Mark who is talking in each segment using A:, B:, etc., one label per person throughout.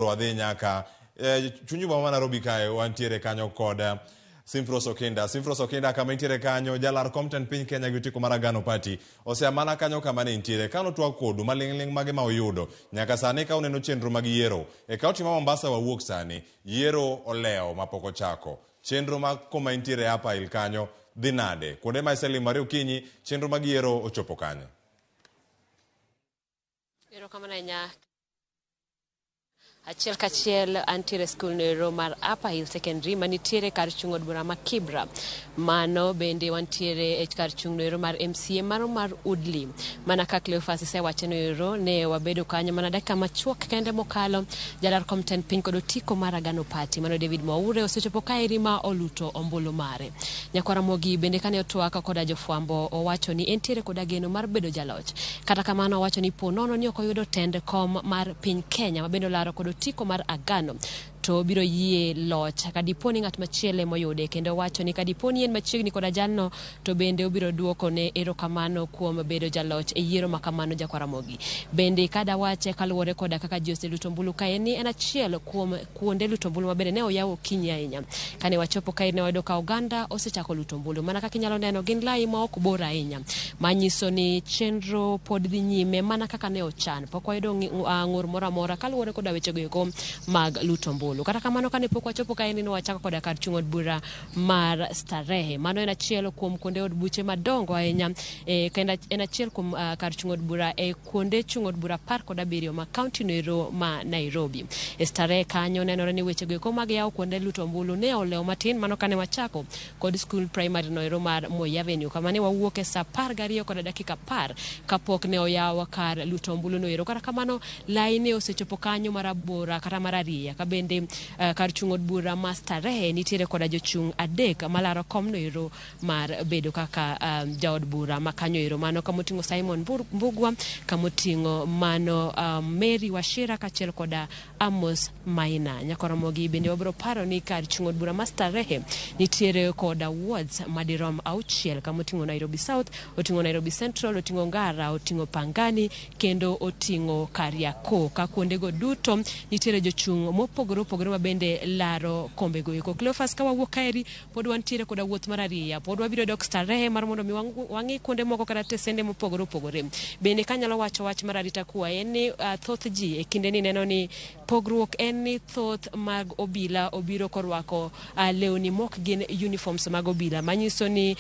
A: wadhi nyaka chunyu boma Nairobi kae wantiere kanyo kod Simfros Okinda kama intiere kanyo jalar Compton piny Kenya gi tiko mar Agano Party oseamana kanyo kama ne intiere kano twak kodu maling'ling mage ma oyudo nyaka sani ka uneno chenro mag yiero e kaunti ma Mombasa wawuok sani yiero oleo mapok ochako chenro mag koma intiere hapa il kanyo dhi nade kuonde ma iselimore okinyi chenro mag yiero ochopo kanyo.
B: Achiel kachiel antiere skul nero mar Upper Hill Secondary manitiere kar chung od bura ma Kibra. Mano bende wantiere kar chung nero mar MCA maro mar Udli. Mana ka Cleophas isewacho nero ne wabedo kanyo mana dakika machuok kende mokalo jalar Compton piny kod otiko mar Agano Party mano David Mwaure osechopo kaeri ma oluto ombulu mare. Nyakwara Mogi bende kane otwaka koda jofwambo owacho ni entiere koda geno mar bedo jaloch. Kata kamano owacho ni ponono ni ok oyudo tend kom mar piny Kenya mabendo laro kod otiko mar Agano to biro yie loch kadiponi ng'at machiele moyude kendo wacho ni kadiponi en machiegni koda jalno to bende obiro duoko ne erokamano kuom bedo jaloch e yiero makamano Jakwara Mogi. Bende kada wache kaluwore koda kaka ji oseluto ombulu kae ni en achiel kuom kuonde luto ombulu mabende ne oyawo okinyi ahinya. Kane wachopo kae ne wayudo ka oganda osechako luto ombulu mana kaka inyalo neno gin lai ma ok bor ahinya manyiso ni chenro pod dhi nyime mana kaka ne ochan pok wayudo ng'ur moro amora kaluwore koda wechego eko mag luto ombulu. Kata kamano kane pok wachopo kae ni wachako koda kar chung od bura mar Starehe. Mano en achiel kuom kuonde od buche madongo ahinya kendo en achiel kuom kar chung od bura kuonde chung od bura 17 ma kaunti nero ma Nairobi. Starehe kanyo nenore ni wechego eko mag yawo kuonde luto ombulu ne olewo matin mano kane wachako kod skul primary noero mar Moi Avenue kama ne wawuok e saa 12 kod dakika 10 kapok ne oyaw kar luto ombulu noero. Kata kamano laini osechopo kanyo marabora kata marariya ka bende kar chung od bura ma Starehe nitiere koda jochung adek malaro kom noero mar bedo kaka jaod bura ma kanyo ero mano kamotingo Simon Mbugwa kamotingo mano Mary Washira kachiel koda Amos Maina. Nyakwara Mogi bende wabiro paro ni kar chung od bura ma Starehe nitiere koda wards madirom 6 kamotingo Nairobi South, otingo Nairobi Central, otingo Ngara, otingo Pangani kendo otingo Kariako. Ka kuondego duto nitiere jochung mopogore ma bende laro kombego eko. Cleophas ka wawuok kaeri pod wantiere koda wuoth mar ariya pod wabiro dok Starehe mar mondo mi wang'i kuonde moko kata tesende mopogore. Bende kanyalo wacho wach mar arita kwa en ni thoth ji e kinde ni neno ni pogruok en ni thoth mag obila obiro korwako lewni mok gin uniforms mag obila manyiso ni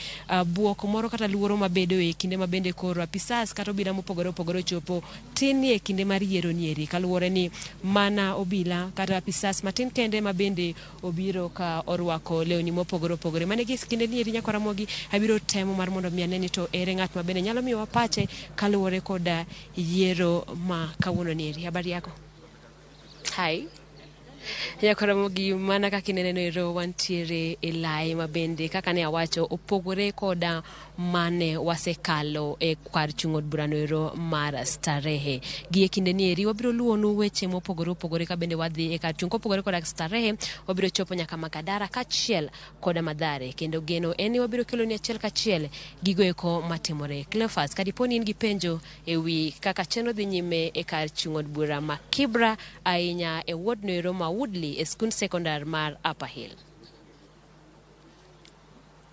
B: buok moro kata luoro mabedo e kinde mabende koro apisas kata obila mopogore chopo tin e kinde mar yiero nieri kaluwore ni mana obila kata apisas matin kende mabende obiro ka orwako lewni mopogore mane gi kinde nieri Nyakwara Mogi abiro temo mar mondo mi aneni to ere ng'at mabende nyalo miyo wapache kaluwore koda yiero ma kawuono nieri. Habari yako? Hi. Nyakwara Mogi mana kaka ineno ero wantiere e lai mabende kaka ne awacho opogore koda mane wasekalo e kar chung od bura noero mar Starehe. Gi e kinde nieri wabiro luwonu weche mopogore ka bende wadhi e kar chung kopogore koda Starehe wabiro chopo nyaka Makadara kachiel koda Madhare kendo geno en ni wabiro kelo ni achiel kachiel gigo eko matimore. Cleophas kadiponi in gi penjo e wi kaka chenro dhi nyime e kar chung od bura ma Kibra ahinya e ward noero ma Woodley e skul sekondar mar Upper Hill.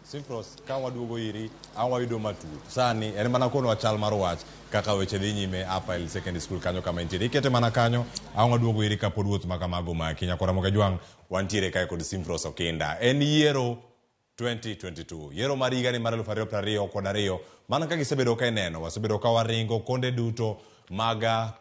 A: Simfros ka waduogo iri awayudo matut sani en mana kono wachal mar wach kaka weche dhi nyime Upper Hill Secondary School kanyo kama intiere ikete mana kanyo waduogo iri ka pod wuoth makamago maki. Nyakwara Mogi jwang wantiere kae kod Simfros Okinda en yiero 2022 yiero mar higani mar 2022 mana ka gisebedo ka ineno wasebedo ka waringo konde duto maga